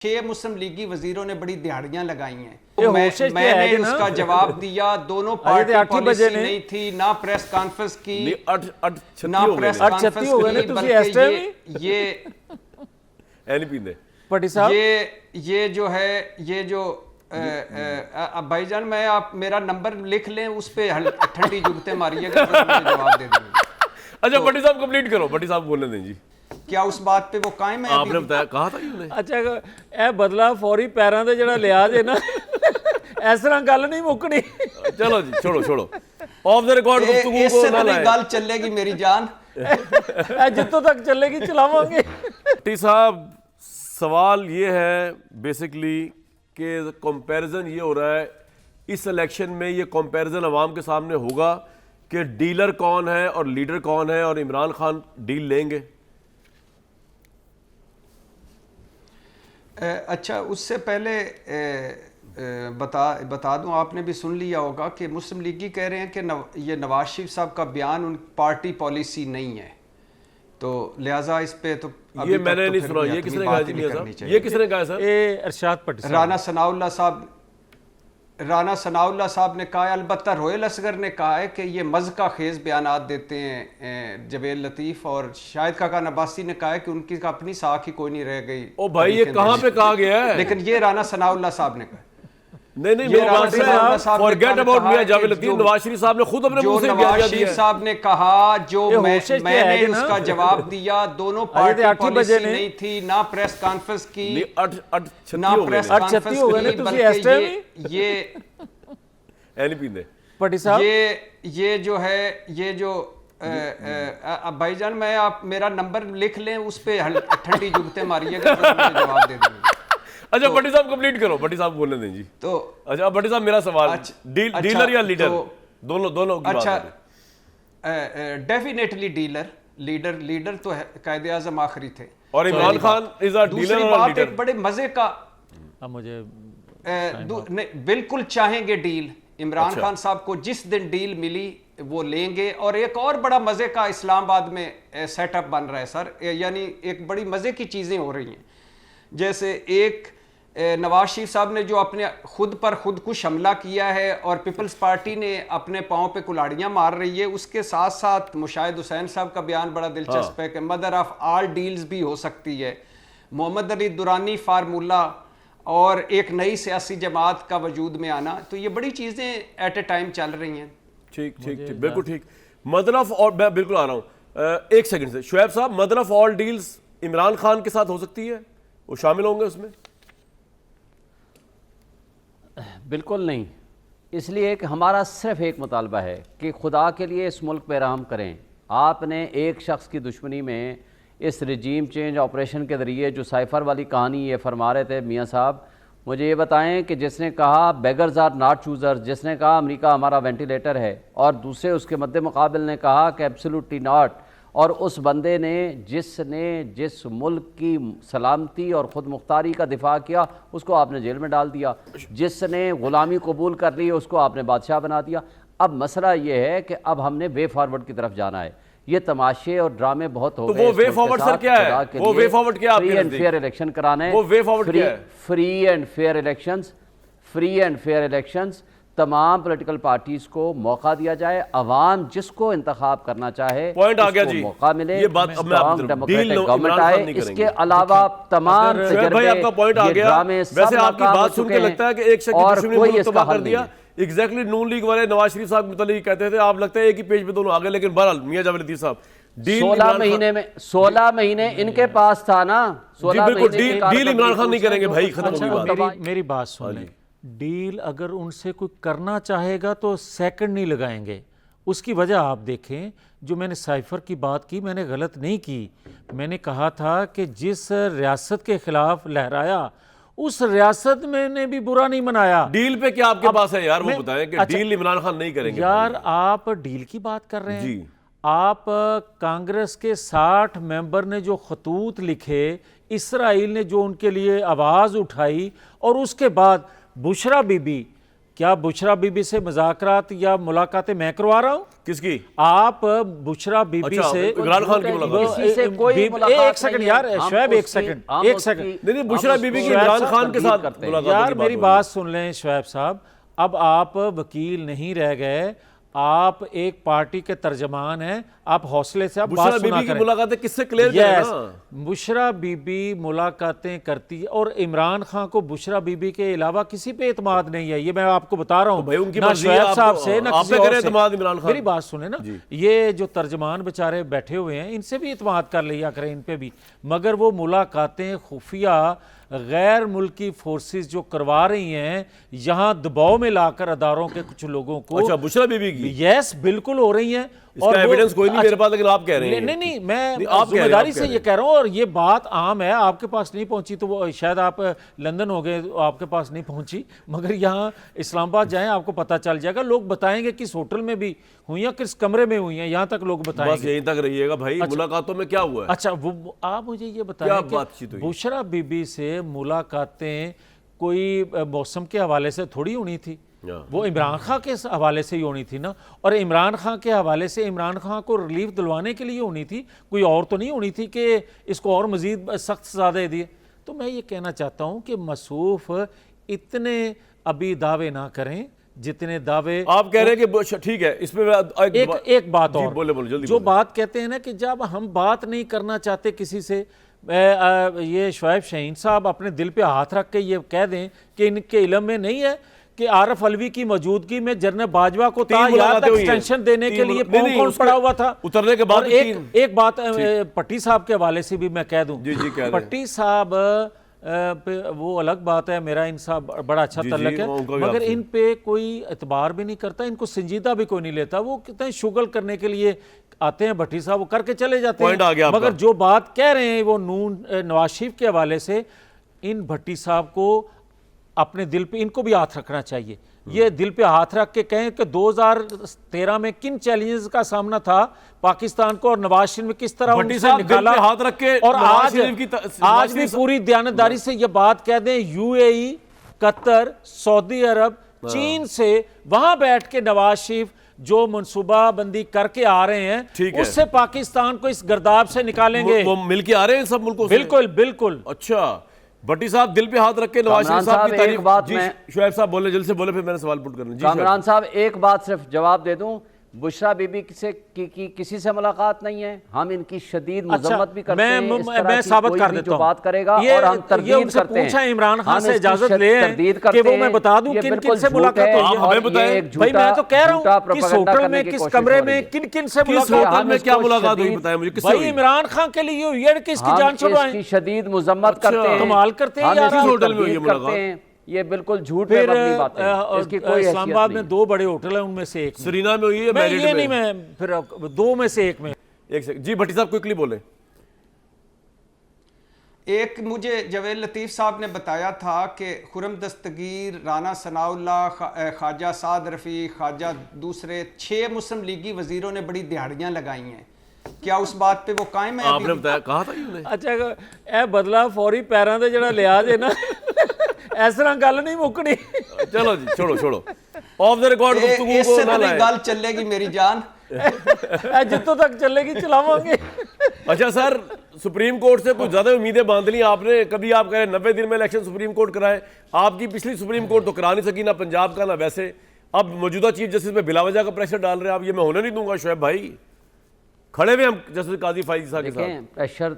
6 मुस्लिम लीगी वजीरों ने बड़ी दिहाड़ियां लगाई हैं। तो मैंने उसका जवाब दिया, दोनों पार्टी पॉलिसी नहीं थी, ना प्रेस कॉन्फ्रेंस की, ना प्रेस कॉन्फ्रेंस की, बल्कि ये जो है, ये जो भाईजान, मैं आप मेरा नंबर लिख लें, उस पे ठंडी जुगते मारिएगा तो मुझे जवाब दे देंगे। अच्छा भट्टी साहब कंप्लीट करो, भट्टी साहब बोलने दें जी। क्या उस बात पे वो कायम है? आपने बताया, कहा था उन्हें। अच्छा ए बदला फौरी पैरों से जड़ा लिया जे ना इस तरह गल नहीं मुकनी। चलो जी, छोड़ो छोड़ो, ऑफ द रिकॉर्ड गुफ्तगू को ना लाएं। गल चलेगी मेरी जान, जितों तक चलेगी चलावांगे। भट्टी साहब, सवाल ये है बेसिकली कि कंपैरिजन ये हो रहा है इस इलेक्शन में, ये कंपैरिजन अवाम के सामने होगा कि डीलर कौन है और लीडर कौन है, और इमरान खान डील लेंगे। अच्छा, उससे पहले बता दूं, आपने भी सुन लिया होगा कि मुस्लिम लीगी कह रहे हैं कि ये नवाज शरीफ साहब का बयान उन पार्टी पॉलिसी नहीं है, तो लिहाजा इस पे तो ये मैंने नहीं सुना। ये किसने कहा जी? ये किसने कहा सर? ये अरशाद पटेल, राना सनाउल्लाह साहब ने कहा है। अलबत्ता रोयल असगर ने कहा है कि ये मज़का खेज बयानात देते हैं जवेद लतीफ़, और शाहिद खाकान अब्बासी ने कहा है कि उनकी अपनी साख ही कोई नहीं रह गई। ओ भाई, ये कहाँ पे कहा गया है? लेकिन ये राना सनाउल्लाह साहब ने कहा। नहीं, फॉरगेट अबाउट मियां जावेद लतीफ। नवाज शरीफ साहब ने खुद अपने मुंह से नवाज शरीफ साहब ने कहा, जो मैंने उसका जवाब दिया, दोनों पार्टी पॉलिसी नहीं थी, ना प्रेस कॉन्फ्रेंस की, ना प्रेस कॉन्फ्रेंस की, बल्कि ये जो है, ये जो भाईजान, मैं आप मेरा नंबर लिख लें, उस पे ठंडी जुगते मारिएगा तो मुझे जवाब दे देंगे। अच्छा भट्टी साहब कंप्लीट करो, भट्टी साहब बोलने दें जी। तो अच्छा भट्टी साहब, मेरा सवाल, डीलर या लीडर, दोनों की अच्छा, डेफिनेटली लीडर तो कायदे आज़म आखिरी थे, और Imran Khan is a dealer और लीडर। एक बड़े मजे का, मुझे बिल्कुल चाहेंगे डील। इमरान खान साहब को जिस दिन डील मिली वो लेंगे। और एक और बड़ा मजे का इस्लामाबाद में सेटअप बन रहा है सर, यानी एक बड़ी मजे की चीजें हो रही हैं। जैसे एक नवाज शरीफ साहब ने जो अपने खुद पर खुदकुश हमला किया है और पीपल्स पार्टी ने अपने पाँव पे कुल्हाड़ियाँ मार रही है, उसके साथ साथ मुशाहिद हुसैन साहब का बयान बड़ा दिलचस्प है कि मदर ऑफ ऑल डील्स भी हो सकती है। मोहम्मद अली दुरानी फार्मूला और एक नई सियासी जमात का वजूद में आना, तो ये बड़ी चीज़ें एट ए टाइम चल रही हैं। ठीक, बिल्कुल ठीक। मदर ऑफ ऑल, मैं बिल्कुल आ रहा हूँ एक सेकंड से। शुएब साहब, mother of all deals Imran Khan के साथ हो सकती है, वो शामिल होंगे उसमें? बिल्कुल नहीं, इसलिए कि हमारा सिर्फ एक मुतालबा है कि खुदा के लिए इस मुल्क पे रहम करें। आपने एक शख्स की दुश्मनी में इस रजीम चेंज ऑपरेशन के ज़रिए जो साइफर वाली कहानी ये फरमा रहे थे मियाँ साहब, मुझे ये बताएं कि जिसने कहा बेगर्स आर नॉट चूज़र्स, जिसने कहा अमेरिका हमारा वेंटिलेटर है, और दूसरे उसके मद्दे मुकाबिल ने कहा कि एब्सोल्युटली नॉट, और उस बंदे ने जिसने जिस मुल्क की सलामती और ख़ुद मुख्तारी का दिफा किया उसको आपने जेल में डाल दिया, जिसने ग़ुलामी कबूल कर ली उसको आपने बादशाह बना दिया। अब मसला ये है कि अब हमने वे फॉरवर्ड की तरफ जाना है। ये तमाशे और ड्रामे बहुत हो गए। तो वो वे फॉरवर्ड सर क्या है? वो वे फॉरवर्ड क्या है? फ्री एंड फेयर इलेक्शन कराना है। वो वे फॉरवर्ड क्या है? फ्री एंड फेयर इलेक्शंस, तमाम पॉलिटिकल पार्टीज को मौका दिया जाए, अवाम जिसको इंतखाब करना चाहे पॉइंट आ गया जी, मौका मिले, ये बात अब मैं डेमोक्रेटिक गवर्नमेंट आए। इसके अलावा तमाम भाई आपका पॉइंट आ गया। वैसे आपकी बात सुन के लगता है कि एक शख्स ने मुल्क तबाह कर दिया। एग्जैक्टली नून लीग वाले नवाज शरीफ साहब मुतल्लिक कहते थे, आप लगता है एक ही पेज पे दोनों आगे। लेकिन बहरहाल मियां जावेद लतीफ साहब, 16 महीने इनके पास था ना, 16 महीने डील इमरान खान नहीं करेंगे भाई, खत्म होगी बात। मेरी बात सुन, डील अगर उनसे कोई करना चाहेगा तो सेकंड नहीं लगाएंगे। उसकी वजह आप देखें, जो मैंने साइफर की बात की मैंने गलत नहीं की। मैंने कहा था कि जिस रियासत के खिलाफ लहराया उस रियासत में ने भी बुरा नहीं मनाया। डील पे क्या आपके पास है यार, वो बताएं कि डील इमरान खान नहीं करेंगे। यार आप डील की बात कर रहे हैं जी। आप कांग्रेस के 60 मेंबर ने जो खतूत लिखे, इसराइल ने जो उनके लिए आवाज़ उठाई, और उसके बाद बुशरा बीबी क्या बुशरा बीबी से मुज़ाकरात या मुलाकातें मैं करवा रहा हूँ? किसकी? आप बुशरा बीबी अच्छा, से इमरान खान की मुलाकात? किसी से कोई एक मुलाकात सेकंड नहीं यार, है। हम शुएब एक उसकी- सेकंड, हम एक उसकी- सेकंड। नहीं, बुशरा हम बीबी की उसको इमरान ऐसा खान के तब्दील साथ करते हैं। मुलाकात यार की मेरी हो बात सुन लें शुएब साहब, अब आप वकील नहीं रह गए, आप एक पार्टी के तर्जमान हैं, आप हौसले से आप बुशरा बात सुना बीबी की करें। मुलाकातें किससे क्लियर करें यस, ना? बुशरा बीबी मुलाकातें करती है और इमरान खान को बुशरा बीबी के अलावा किसी पे एतमाद नहीं है, ये मैं आपको बता रहा हूँ। भाई उनकी ना मर्जी है, शुएब आप- साहब से ना आप किसी पे और करें से। एतमाद इमरान खान। मेरी बात सुने ना, ये जो तर्जमान बेचारे बैठे हुए हैं इनसे भी एतमाद कर लिया करें, इन पे भी। मगर वो मुलाकातें खुफिया गैर मुल्की फोर्सेस जो करवा रही हैं, यहाँ दबाव में लाकर अदारों के कुछ लोगों को। अच्छा, बुशरा बीबी की यस, बिल्कुल हो रही हैं। इसका वो- एविडेंस कोई नहीं मेरे पास, लेकिन आप कह रहे हैं। नहीं नहीं, मैं नहीं, आप कह रहे हैं, जिम्मेदारी आप से कह रहे ये हैं। कह रहा हूँ, और ये बात आम है, आपके पास नहीं पहुंची तो वो शायद आप लंदन हो गए, आपके पास नहीं पहुंची, मगर यहाँ इस्लामाबाद जाएं आपको पता चल जाएगा। लोग बताएंगे किस होटल में भी हुई हैं, किस कमरे में हुई हैं, यहाँ तक लोग बस बताएंगे। यहीं तक रहिएगा भाई। मुलाकातों में क्या हुआ है? अच्छा, वो आप मुझे ये क्या बताएं बातचीत कि हुई? बुशरा बीबी से मुलाकातें कोई मौसम के हवाले से थोड़ी होनी थी, वो इमरान खान के हवाले से ही होनी थी ना। और इमरान खान के हवाले से इमरान खान को रिलीफ दिलवाने के लिए होनी थी, कोई और तो नहीं होनी थी कि इसको और मजीद सख्त सजा दे दिए। तो मैं ये कहना चाहता हूँ कि मसूफ इतने अभी दावे ना करें जितने दावे आप कह रहे हैं कि ठीक है, इसमें एक बात जी, और बोले बोले जल्दी जो बोले। बात कहते हैं ना कि जब हम बात नहीं करना चाहते किसी से, ये शुएब शाहीन साहब अपने दिल पे हाथ रख के ये कह दें कि इनके इल्म में नहीं है कि आरफ अलवी की मौजूदगी में जनरल बाजवा को तायात एक्सटेंशन देने के लिए कौन पड़ा हुआ था। उतरने के बाद एक बात पट्टी साहब के हवाले से भी मैं कह दूं, पट्टी साहब वो अलग बात है, मेरा इनसा बड़ा अच्छा तल्लक है, मगर इन पे कोई एतबार भी नहीं करता, इनको संजीदा भी कोई नहीं लेता। वो कितने शुगल करने के लिए आते हैं भट्टी साहब, वो करके चले जाते हैं, मगर जो बात कह रहे हैं वो नवाज शरीफ के हवाले से, इन भट्टी साहब को अपने दिल पे, इनको भी हाथ रखना चाहिए। ये दिल पे हाथ रख के कहें कि 2013 में किन चैलेंजेस का सामना था पाकिस्तान को, और नवाज शरीफ में किस तरह उनसे निकाला, हाथ रख के, और आज भी पूरी दयानतदारी से ये बात कह दें, यूएई, कतर, सऊदी अरब, चीन से वहां बैठ के नवाज शरीफ जो मनसूबाबंदी करके आ रहे हैं, उससे पाकिस्तान को इस गर्दाब से निकालेंगे। वो मिलके आ रहे हैं सब मुल्कों से। बिल्कुल बिल्कुल। अच्छा, भट्टी साहब दिल पे हाथ रख के नवाज शरीफ साहब की तारीफ। जी शुएब साहब बोले, जल्द से बोले, फिर मैंने सवाल पुट करना। कामरान साहब एक बात सिर्फ जवाब दे दूं, बुशरा बीबी से किसी से मुलाकात नहीं है, हम इनकी शदीद मजम्मत भी करते हैं। मैं साबित कर देता हूं, बात करेगा और हम तरदीद करते हैं। इमरान खान से इजाजत ले कि वो मैं बता दूं किन किन से मुलाकात हुई है। हमें बताएं भाई, मैं तो कह रहा हूं किस होटल में, किस कमरे में, किन किन से मुलाकात, में क्या मुलाकात हुई बताएं मुझे। भाई इमरान खान के लिए हुई है, किसकी जान छुड़वाएं, इसकी शदीद मजम्मत करते हैं, कमाल करते हैं यार। होटल में हुई है मुलाकात, ये बिल्कुल झूठ पे मबनी बात है, इसकी कोई इस्लामाबाद में 2 बड़े होटल हैं, उनमें से एक सरीना में हुई है, मैरिड ये नहीं, मैं फिर 2 में से एक में। एक सेकंड जी, भट्टी साहब क्विकली बोले। एक मुझे जवेद लतीफ़ साहब ने बताया था कि खुरम दस्तगीर, राना सनाउल्लाह, ख्वाजा साद रफ़ी, ख्वाजा दूसरे 6 मुस्लिम लीगी वजीरों ने बड़ी दिहाड़ियां लगाई हैं, क्या उस बात पे वो कायम है? आपने बताया, कहा था यूने। अच्छा, ए बदला फौरी पैरों से जड़ा लिया जे ना, इस तरह गल नहीं मुकनी। चलो जी, छोड़ो ऑफ द रिकॉर्ड गुफ्तगू इससे तो नहीं गल चलेगी मेरी जान, जितों तक चलेगी चलावांगे। अच्छा सर, सुप्रीम कोर्ट से कुछ ज्यादा उम्मीदें बांध ली आपने। कभी आप कह रहे 90 दिन में इलेक्शन सुप्रीम कोर्ट कराए, आपकी पिछली सुप्रीम कोर्ट तो करा नहीं सकी, ना पंजाब का ना वैसे। अब मौजूदा चीफ जस्टिस पे बिलावजह का प्रेशर डाल रहे हैं आप, ये मैं होने नहीं दूंगा। शुएब भाई खड़े हुए हम जस्टिस काजी फाइज़ के साथ। प्रेशर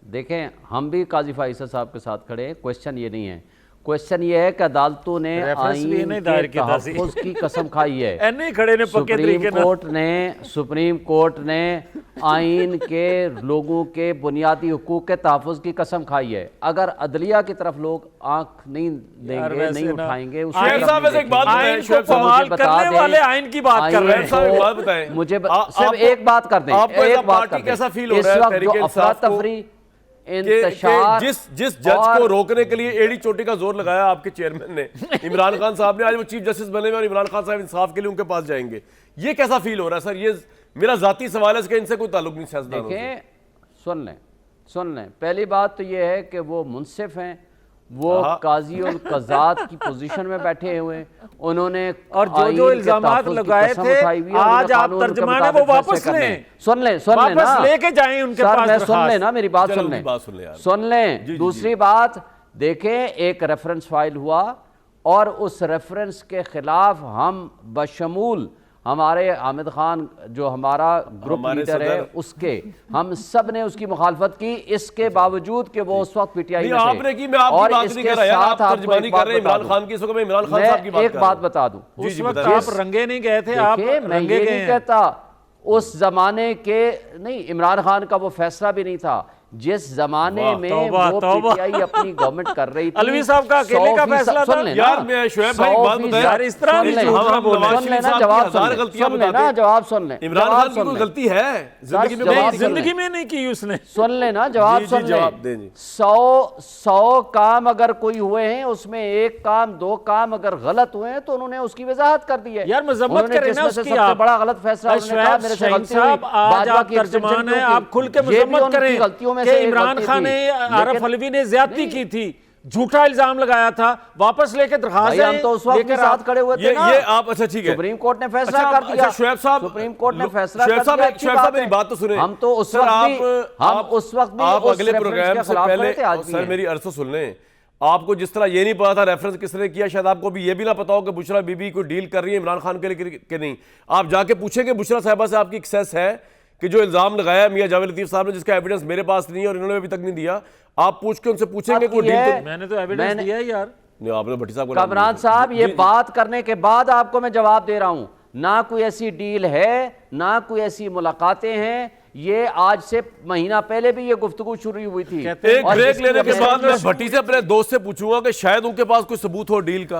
देखें, हम भी काजी फाइज़ साहब के साथ खड़े हैं, क्वेश्चन ये नहीं है। क्वेश्चन ये है कि अदालतों ने आईन के तहफ़्फ़ुज़ की कसम खाई है। सुप्रीम कोर्ट ने आईन के लोगों के बुनियादी हुकूक के तहफ़्फ़ुज़ की कसम खाई है। अगर अदलिया की तरफ लोग आंख नहीं देंगे, नहीं उठाएंगे, मुझे सिर्फ एक बात कर दें, एक बात कर दें, इस वक्त जो अफरा तफरी जिस जज को रोकने के लिए एड़ी चोटी का जोर लगाया आपके चेयरमैन ने, इमरान खान साहब ने, आज वो चीफ जस्टिस बने हुए और इमरान खान साहब इंसाफ के लिए उनके पास जाएंगे, ये कैसा फील हो रहा है सर? ये मेरा जाती सवाल है, इसका इनसे कोई ताल्लुक नहीं सियासतदानों से। सुन लें, पहली बात तो ये है कि वो मुनसिफ हैं वो काजी उल कज़ात की पोजीशन में बैठे हुए हैं, उन्होंने और जो इल्जामात लगाए थे आज आप तर्जमान है वो वापस लें, सुन लें वापस लेके जाएं उनके पास। सुन लें ना, मेरी बात सुन लें, यार। सुन लें। दूसरी बात देखें, एक रेफरेंस फाइल हुआ और उस रेफरेंस के खिलाफ हम बशमूल हमारे हामिद खान जो हमारा ग्रुप लीडर है उसके, हम सब ने उसकी मुखालफत की, इसके बावजूद कि वो उस वक्त पीटीआई में थे। आपने की, मैं आपकी बात नहीं कर रहा यार, आप तर्जुमानी कर रहे हैं इमरान खान की। इस वक्त मैं इमरान खान साहब की बात कर रहा हूं। एक बात बता दूं, उस वक्त आप रंगे नहीं गए थे, आप मैं ये नहीं कहता उस जमाने के, नहीं इमरान खान का वो फैसला भी नहीं था जिस जमाने में वो पीटीआई अपनी गवर्नमेंट कर रही थी। अलवी साहब का अकेले का फैसला था यार। मैं शुएब भाई बात बताएं यार, इस तरह नहीं झूठ बोल रहे। सुन लेना, जवाब सुन लेना, जवाब सुन ले। इमरान खान की कोई गलती है जिंदगी में नहीं की उसने। सुन लेना, जवाब सुन ले। 100 काम अगर कोई हुए हैं, उसमें एक काम, 2 काम अगर गलत हुए हैं तो उन्होंने उसकी वजाहत कर दी है। यार मजम्मत करें ना उसकी। सबसे बड़ा गलत फैसला उन्होंने कहा मेरे से गलती हुई। आज आप तर्जुमान हैं, आप खुल के मजम्मत करें गलतियों में कि इमरान खान ने, आरिफ अलवी ने ज्यादती की थी, झूठा इल्जाम लगाया था, वापस लेके दरखास्त हम तो उस वक्त भी साथ खड़े हुए थे ना। ये आप, अच्छा ठीक है, सुप्रीम कोर्ट ने फैसला कर दिया। अच्छा शुएब साहब, सुप्रीम कोर्ट ने फैसला कर दिया। शुएब साहब मेरी बात तो सुने। हम तो उस वक्त भी आप अगले प्रोग्राम से पहले सर मेरी अर्ज तो सुन लें। आपको जिस तरह ये नहीं पता था रेफरेंस किसने किया, शायद आपको भी ये भी ना पता हो कि बुशरा बीबी कोई डील कर रही है इमरान खान के लिए कि नहीं। आप जाके पूछेंगे बुशरा साहिबा से, आपकी एक्सेस है कि जो इल्जाम लगाया मियां जावेद लतीफ साहब ने, जिसका एविडेंस मेरे पास नहीं है और इन्होंने अभी तक नहीं दिया, आप पूछ के उनसे पूछेंगे कोई डील। मैंने तो एविडेंस दिया है यार। नहीं, आपने भट्टी साहब को, कामरान साहब ये बात करने के बाद आपको मैं जवाब दे रहा हूं, ना कोई ऐसी डील है, ना कोई ऐसी मुलाकातें हैं। ये आज से महीना पहले भी ये गुफ्तगू शुरू हुई थी। एक ब्रेक लेने के बाद मैं भट्टी से अपने दोस्त से पूछूंगा कि शायद उनके पास कोई सबूत हो डील का।